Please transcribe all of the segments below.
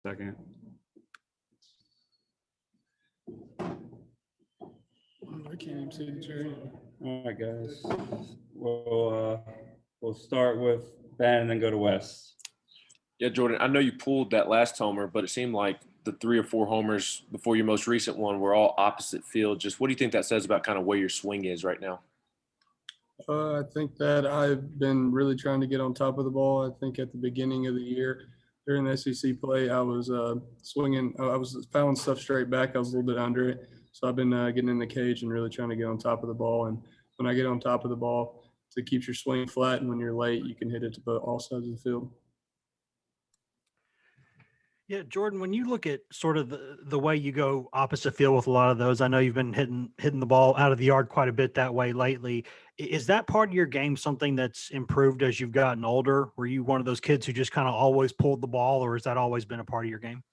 Second. I can't even see the jury. All right, guys. We'll start with Ben and then go to Wes. Yeah, Jordan, I know you pulled that last homer, but it seemed like the 3 or 4 homers before your most recent one were all opposite field. Just what do you think that says about kind of where your swing is right now? I think that I've been really trying to get on top of the ball. I think at the beginning of the year during the SEC play, I was swinging. I was fouling stuff straight back. I was a little bit under it. So I've been getting in the cage and really trying to get on top of the ball. And when I get on top of the ball, it keeps your swing flat. And when you're late, you can hit it to all sides of the field. Yeah, Jordan, when you look at sort of the way you go opposite field with a lot of those, I know you've been hitting the ball out of the yard quite a bit that way lately. Is that part of your game something that's improved as you've gotten older? Were you one of those kids who just kind of always pulled the ball, or has that always been a part of your game?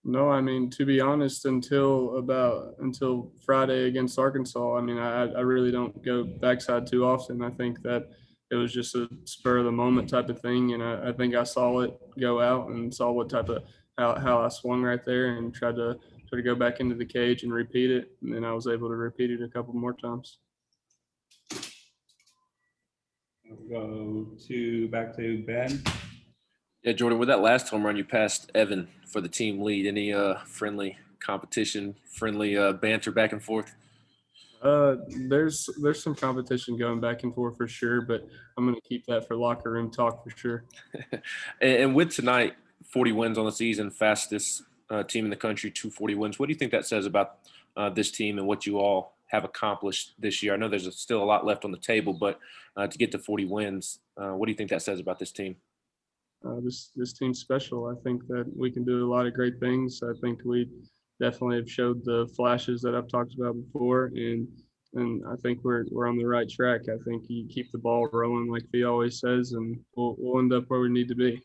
No, I mean, to be honest, until Friday against Arkansas, I mean, I really don't go backside too often. I think that it was just a spur of the moment type of thing. And I think I saw it go out and saw what type of how I swung right there and tried to go back into the cage and repeat it. And then I was able to repeat it a couple more times. We'll go back to Ben. Yeah, Jordan, with that last home run, you passed Evan for the team lead. Any friendly competition, friendly banter back and forth? There's some competition going back and forth for sure, but I'm going to keep that for locker room talk for sure. And with tonight, 40 wins on the season, fastest team in the country, 240 wins. What do you think that says about this team and what you all have accomplished this year? I know there's still a lot left on the table, but to get to 40 wins, what do you think that says about this team? This team's special. I think that we can do a lot of great things. I think we definitely have showed the flashes that I've talked about before, and I think we're on the right track. I think you keep the ball rolling like he always says, and we'll end up where we need to be.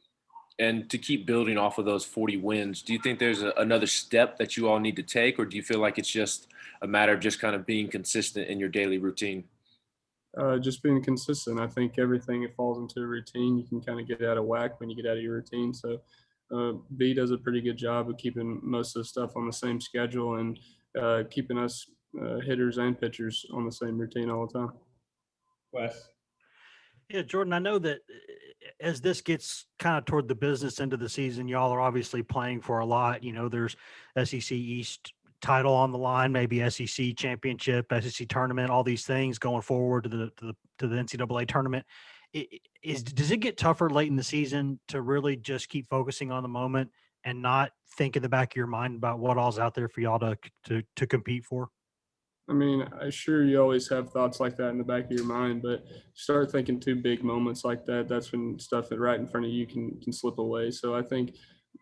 And to keep building off of those 40 wins, do you think there's another step that you all need to take, or do you feel like it's just a matter of just kind of being consistent in your daily routine? Just being consistent. I think everything it falls into a routine. You can kind of get out of whack when you get out of your routine. So B does a pretty good job of keeping most of the stuff on the same schedule and keeping us hitters and pitchers on the same routine all the time. Wes. Yeah, Jordan, I know that as this gets kind of toward the business end of the season, y'all are obviously playing for a lot. You know, there's SEC East title on the line, maybe SEC championship, SEC tournament, all these things going forward to the NCAA tournament. Does it get tougher late in the season to really just keep focusing on the moment and not think in the back of your mind about what all's out there for y'all to compete for? I mean, sure, you always have thoughts like that in the back of your mind, but start thinking too big moments like that. That's when stuff that right in front of you can slip away. So I think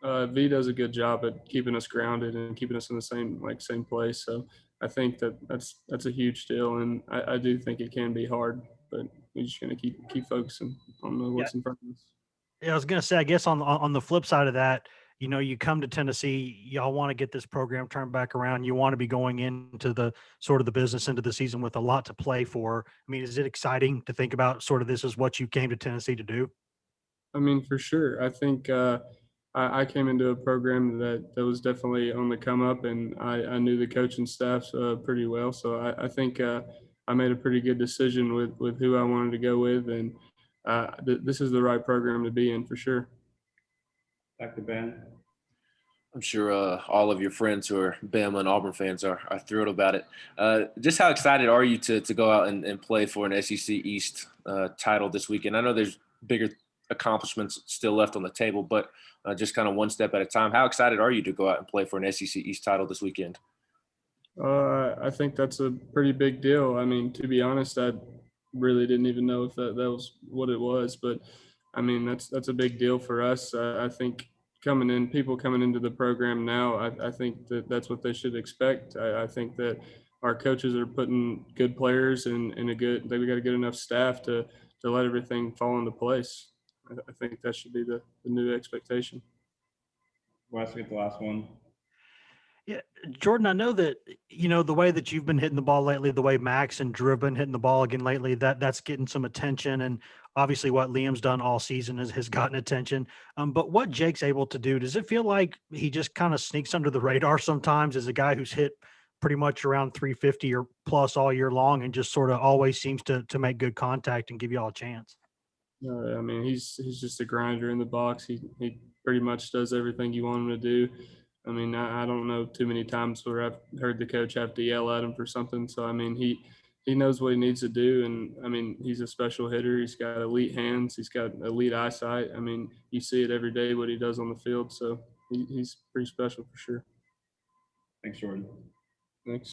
V does a good job at keeping us grounded and keeping us in the same place. So I think that's a huge deal, and I do think it can be hard, but we're just gonna keep focusing on what's in front of us. Yeah, I was going to say, I guess on the flip side of that, you know, you come to Tennessee, y'all want to get this program turned back around. You want to be going into the sort of the business end of the season with a lot to play for. I mean, is it exciting to think about sort of this is what you came to Tennessee to do? I mean, for sure. I think I came into a program that was definitely on the come up, and I knew the coaching staffs pretty well. So I think I made a pretty good decision with who I wanted to go with, and this is the right program to be in for sure. Back to Ben. I'm sure all of your friends who are Bama and Auburn fans are thrilled about it. Just how excited are you to go out and play for an SEC East title this weekend? I know there's bigger accomplishments still left on the table, but just kind of one step at a time. How excited are you to go out and play for an SEC East title this weekend? I think that's a pretty big deal. I mean, to be honest, I really didn't even know if that was what it was, but I mean, that's a big deal for us. I think people coming into the program now, I think that's what they should expect. I think that our coaches are putting good players in we got a good enough staff to let everything fall into place. I think that should be the new expectation. Wes, get the last one. Yeah, Jordan, I know that, the way that you've been hitting the ball lately, the way Max and Drew have been hitting the ball again lately, that's getting some attention. And obviously what Liam's done all season has gotten attention. But what Jake's able to do, does it feel like he just kind of sneaks under the radar sometimes as a guy who's hit pretty much around 350 or plus all year long and just sort of always seems to make good contact and give you all a chance? I mean, he's just a grinder in the box. He pretty much does everything you want him to do. I mean, I don't know too many times where I've heard the coach have to yell at him for something. So I mean, he knows what he needs to do, and I mean, he's a special hitter. He's got elite hands. He's got elite eyesight. I mean, you see it every day what he does on the field. So he's pretty special for sure. Thanks, Jordan. Thanks.